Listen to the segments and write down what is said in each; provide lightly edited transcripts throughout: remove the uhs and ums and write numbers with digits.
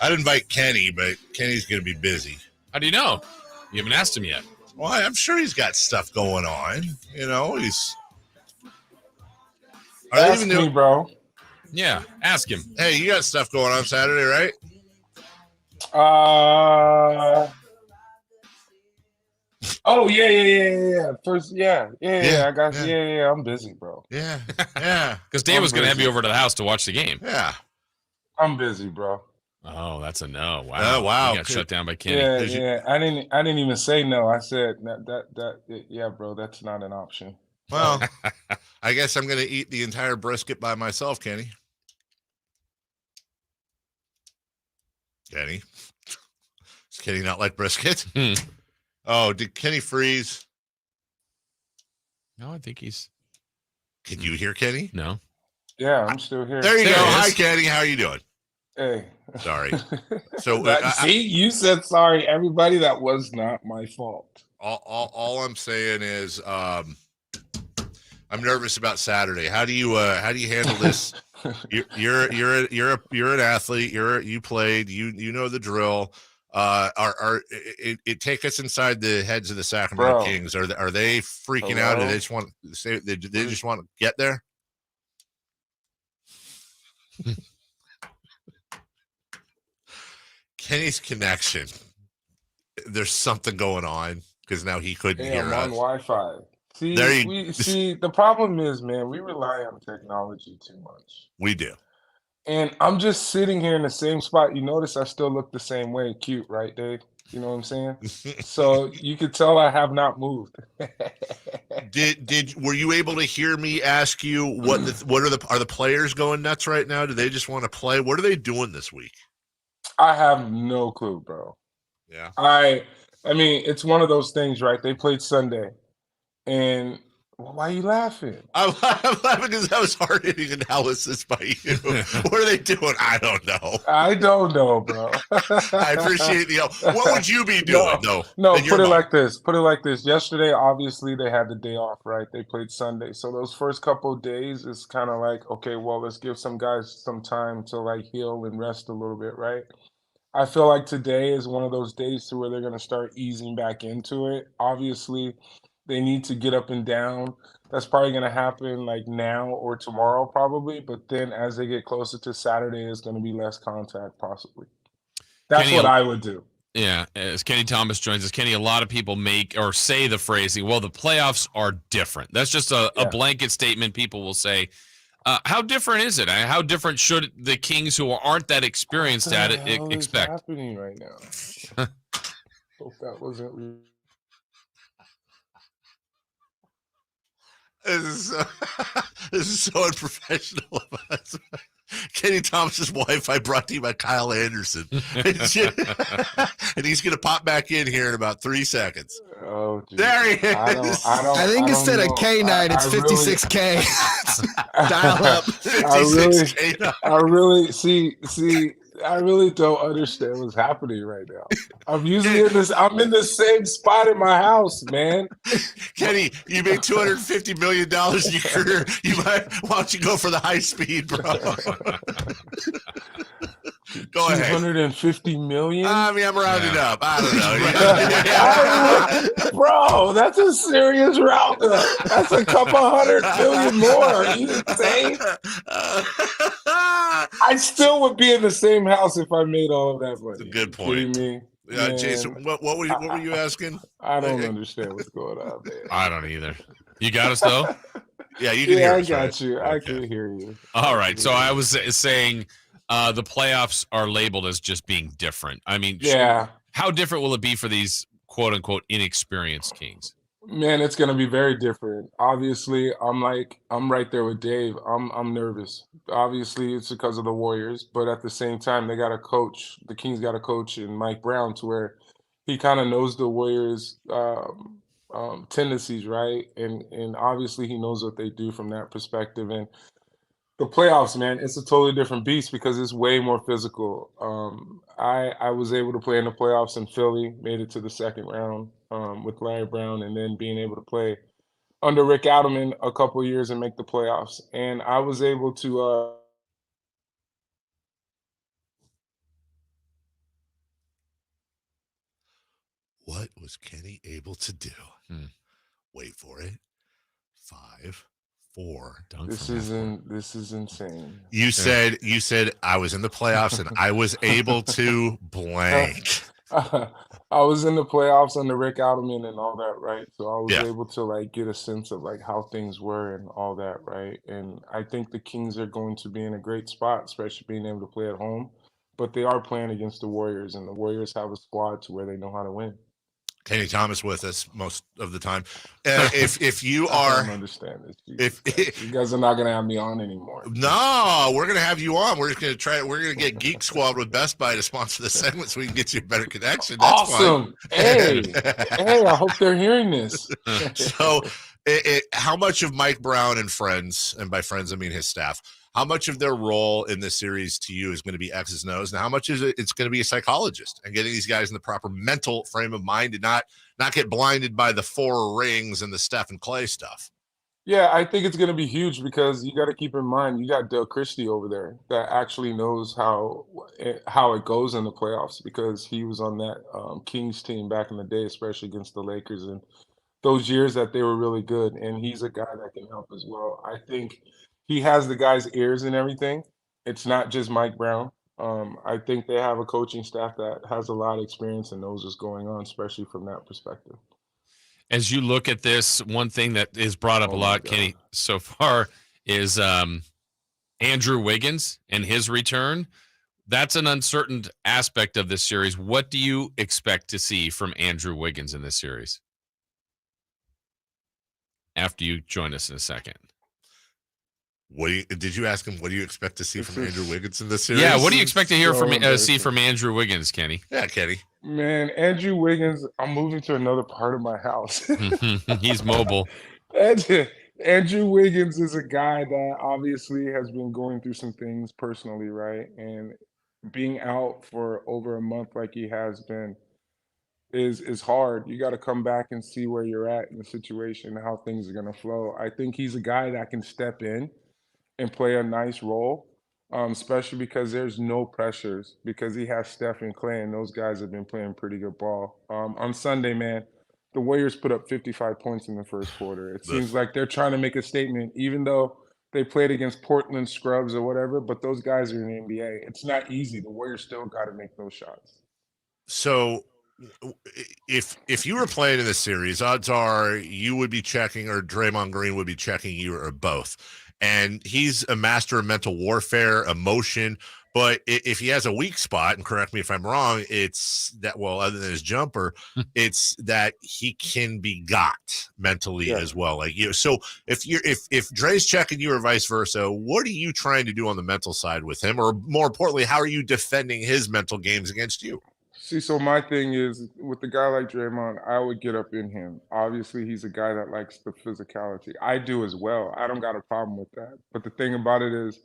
I'd invite Kenny, but Kenny's going to be busy. How do you know? You haven't asked him yet. Well, I'm sure he's got stuff going on. He's. Ask me, bro. Yeah, ask him. Hey, you got stuff going on Saturday, right? Oh yeah. First, yeah. I got yeah. I'm busy, bro. Yeah. Because Dave was going to have you over to the house to watch the game. Yeah. I'm busy, bro. Oh, that's a no. Wow. Oh, wow. You got shut down by Kenny. Yeah. I didn't even say no. I said that. Yeah, bro. That's not an option. Well, I guess I'm going to eat the entire brisket by myself, Kenny. Kenny? Does Kenny not like brisket? Oh, did Kenny freeze? No, I think he's. Can you hear Kenny? No. Yeah, I'm still here. There you go. Hi, Kenny. How are you doing? Hey. Sorry. So see, you said sorry, everybody. That was not my fault. All I'm saying is, I'm nervous about Saturday. How do you handle this? You're an athlete. You played. You know the drill. It take us inside the heads of the Sacramento Kings. Are they freaking out? Do they just want to say they just want to get there? Kenny's connection. There's something going on because now he couldn't hear I'm us. on Wi-Fi. See, the problem is, man, we rely on technology too much. We do. And I'm just sitting here in the same spot. You notice I still look the same way. Cute, right, Dave? You know what I'm saying? So you could tell I have not moved. Were you able to hear me ask you what are the players going nuts right now? Do they just want to play? What are they doing this week? I have no clue, bro. Yeah. I mean, it's one of those things, right? They played Sunday, and why are you laughing? I'm laughing because that was hard-hitting analysis by you. What are they doing? I don't know. I don't know, bro. I appreciate the help. What would you be doing, though? No, put it like this. Yesterday, obviously, they had the day off, right? They played Sunday. So those first couple of days, it's kind of like, okay, well, let's give some guys some time to, like, heal and rest a little bit, right? I feel like today is one of those days to where they're going to start easing back into it. Obviously, they need to get up and down. That's probably going to happen like now or tomorrow probably. But then as they get closer to Saturday, it's going to be less contact possibly. That's Kenny, what I would do. Yeah. As Kenny Thomas joins us, Kenny, a lot of people make or say the phrasing, well, the playoffs are different. That's just a blanket statement people will say. How different is it? How different should the Kings who aren't that experienced at it expect? What's happening right now? Hope that wasn't. This is so unprofessional of us. Kenny Thomas's Wi-Fi brought to you by Kyle Anderson. And he's going to pop back in here in about 3 seconds. Oh, geez. There he is. I think instead of K9, it's 56K. Dial up. 56K. I really don't understand what's happening right now. I'm in the same spot in my house, man. Kenny, you made $250 million in your career. Why don't you go for the high speed, bro? Go ahead. 250 million? I mean, I'm rounding up. I don't know. Bro, that's a serious roundup. That's a couple $100 million more. Are you insane? I still would be in the same house if I made all of that money. That's a good point. Me? Jason, what were you asking? I don't understand what's going on, man. I don't either. You got us, though? Yeah, you can hear us. I got you. Okay. I can hear you. All right. So I was saying the playoffs are labeled as just being different. I mean, how different will it be for these quote-unquote inexperienced Kings? Man, it's going to be very different. Obviously, I'm right there with Dave. I'm nervous. Obviously, it's because of the Warriors, but at the same time, they got a coach. The Kings got a coach in Mike Brown to where he kind of knows the Warriors' tendencies, right? And obviously, he knows what they do from that perspective. And the playoffs, man, it's a totally different beast because it's way more physical. I was able to play in the playoffs in Philly, made it to the second round with Larry Brown, and then being able to play under Rick Adelman a couple of years and make the playoffs. And I was able to What was Kenny able to do? Wait for it. 5, 4. This is insane. You said I was in the playoffs and I was able to blank. I was in the playoffs under Rick Alderman and all that, right? So I was able to like get a sense of like how things were and all that, right? And I think the Kings are going to be in a great spot, especially being able to play at home. But they are playing against the Warriors, and the Warriors have a squad to where they know how to win. Kenny Thomas with us most of the time. If you are, I don't understand this. You guys are not going to have me on anymore. No, we're going to have you on. We're just going to try. We're going to get Geek Squad with Best Buy to sponsor the segment so we can get you a better connection. That's awesome. Fine. Hey, I hope they're hearing this. So, how much of Mike Brown and friends, and by friends I mean his staff, how much of their role in this series to you is going to be X's and O's, and how much is it's going to be a psychologist and getting these guys in the proper mental frame of mind to not get blinded by the 4 rings and the Steph and Clay stuff? Yeah, I think it's going to be huge because you got to keep in mind you got Del Christie over there that actually knows how it goes in the playoffs because he was on that Kings team back in the day, especially against the Lakers and those years that they were really good. And he's a guy that can help as well. I think he has the guy's ears and everything. It's not just Mike Brown. I think they have a coaching staff that has a lot of experience and knows what's going on, especially from that perspective. As you look at this, one thing that is brought up a lot, Kenny, so far is Andrew Wiggins and his return. That's an uncertain aspect of this series. What do you expect to see from Andrew Wiggins in this series? After you join us in a second. Did you ask him what do you expect to see from Andrew Wiggins in this series? Yeah, what do you expect to hear see from Andrew Wiggins, Kenny? Yeah, Kenny. Man, Andrew Wiggins, I'm moving to another part of my house. He's mobile. Andrew Wiggins is a guy that obviously has been going through some things personally, right? And being out for over a month like he has been is hard. You got to come back and see where you're at in the situation, how things are going to flow. I think he's a guy that can step in and play a nice role, especially because there's no pressures because he has Steph and Clay, and those guys have been playing pretty good ball. On Sunday, man, the Warriors put up 55 points in the first quarter. It seems like they're trying to make a statement, even though they played against Portland scrubs or whatever, but those guys are in the NBA. It's not easy. The Warriors still got to make those shots. So if you were playing in this series, odds are you would be checking or Draymond Green would be checking you or both. And he's a master of mental warfare, emotion. But if he has a weak spot, and correct me if I'm wrong, it's that, well, other than his jumper, it's that he can be got mentally as well. Like you. So if Dre's checking you or vice versa, what are you trying to do on the mental side with him? Or more importantly, how are you defending his mental games against you? See, so my thing is, with a guy like Draymond, I would get up in him. Obviously, he's a guy that likes the physicality. I do as well. I don't got a problem with that. But the thing about it is,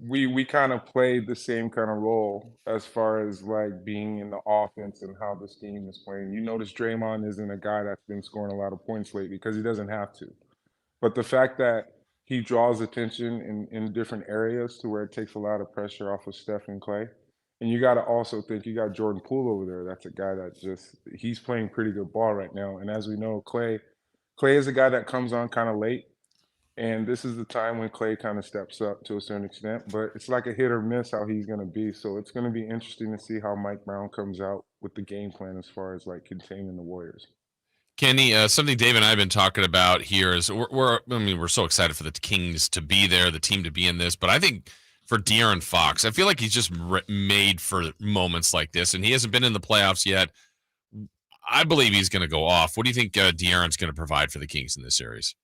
we kind of play the same kind of role as far as like being in the offense and how this team is playing. You notice Draymond isn't a guy that's been scoring a lot of points lately because he doesn't have to. But the fact that he draws attention in different areas to where it takes a lot of pressure off of Steph and Clay. And you got to also think you got Jordan Poole over there. That's a guy that he's playing pretty good ball right now. And as we know, Clay is a guy that comes on kind of late. And this is the time when Clay kind of steps up to a certain extent. But it's like a hit or miss how he's going to be. So it's going to be interesting to see how Mike Brown comes out with the game plan as far as like containing the Warriors. Kenny, something Dave and I have been talking about here is we're so excited for the Kings to be there, the team to be in this. But I think for De'Aaron Fox, I feel like he's just made for moments like this, and he hasn't been in the playoffs yet. I believe he's going to go off. What do you think De'Aaron's going to provide for the Kings in this series?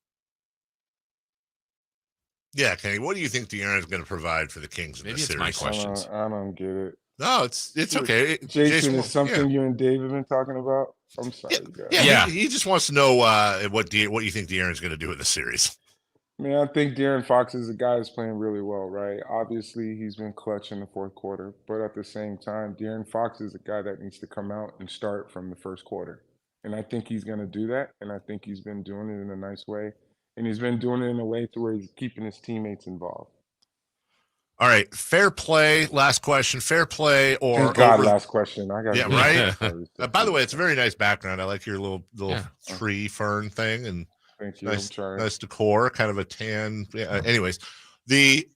Yeah, Kenny, what do you think De'Aaron's going to provide for the Kings in this series? Maybe it's my questions. I don't get it. No, it's okay. Jason, is something you and Dave have been talking about? I'm sorry, guys. Yeah. He just wants to know what you think De'Aaron's going to do in the series. Man, I think De'Aaron Fox is a guy that's playing really well, right? Obviously, he's been clutch in the fourth quarter, but at the same time, De'Aaron Fox is a guy that needs to come out and start from the first quarter. And I think he's going to do that, and I think he's been doing it in a nice way. And he's been doing it in a way to where he's keeping his teammates involved. All right, fair play. Last question. Fair play or Thank God, last question. I got Yeah, right. By the way, it's a very nice background. I like your little tree fern thing, and thank you. nice decor, kind of a tan. Yeah. Anyways, the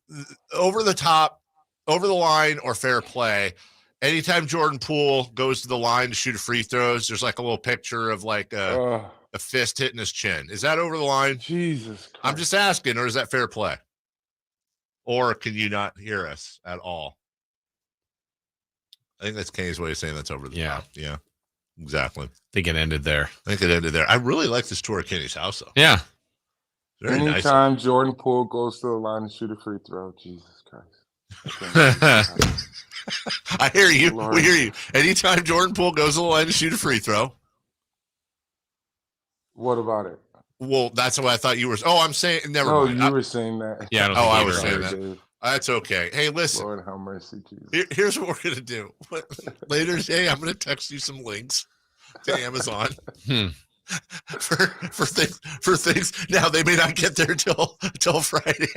over the top, over the line, or fair play. Anytime Jordan Poole goes to the line to shoot a free throws, there's like a little picture of like a fist hitting his chin. Is that over the line? Jesus Christ. I'm just asking, or is that fair play? Or can you not hear us at all? I think that's Kenny's way of saying that's over the top. Yeah, exactly. I think it ended there. I really like this tour of Kenny's house, though. Yeah. Very Anytime nice. Jordan Poole goes to the line to shoot a free throw, Jesus Christ. I hear you. Lord. We hear you. Anytime Jordan Poole goes to the line to shoot a free throw. What about it? Well, that's what I thought you were. Oh, I'm saying. Never mind. You were saying that. Yeah. I was saying that. Dave. That's okay. Hey, listen. Lord have mercy, Jesus. Here's what we're gonna do. Later today, I'm gonna text you some links to Amazon for things. Now they may not get there till Friday.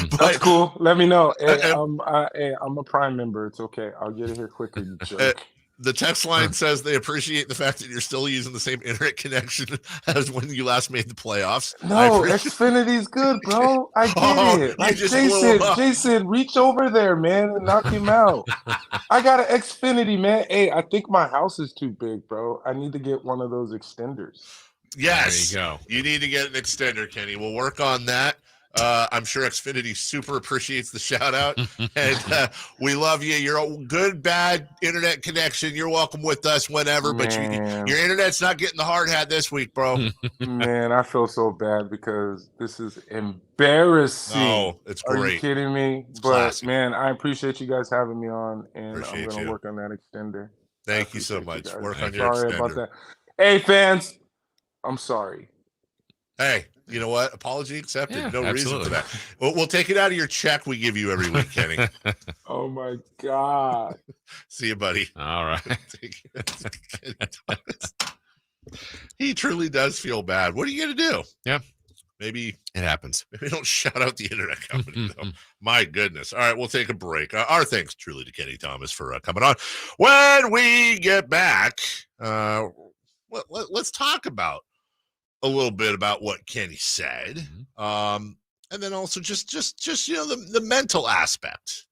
But, that's cool. Let me know. Hey, I'm a Prime member. It's okay. I'll get it here quicker, you jerk. The text line says they appreciate the fact that you're still using the same internet connection as when you last made the playoffs. No, Xfinity's good, bro. I get it. Like Jason, reach over there, man, and knock him out. I got an Xfinity, man. Hey, I think my house is too big, bro. I need to get one of those extenders. Yes. There you go. You need to get an extender, Kenny. We'll work on that. I'm sure Xfinity super appreciates the shout out, and we love you. You're a good, bad internet connection. You're welcome with us whenever, but your internet's not getting the hard hat this week, bro. Man, I feel so bad because this is embarrassing. Oh, it's great. Are you kidding me? It's but classic. Man, I appreciate you guys having me on, and Appreciate I'm going to work on that extender. Thank you so much. Work on your Sorry extender. about that. Hey, fans, I'm sorry. Hey, you know what? Apology accepted. Yeah, no absolutely. reason for that. We'll take it out of your check we give you every week, Kenny. Oh, my God. See you, buddy. All right. He truly does feel bad. What are you going to do? Yeah. Maybe it happens. Maybe don't shout out the internet company, though. My goodness. All right, we'll take a break. Our thanks truly to Kenny Thomas for coming on. When we get back, let's talk about a little bit about what Kenny said, and then also just the mental aspect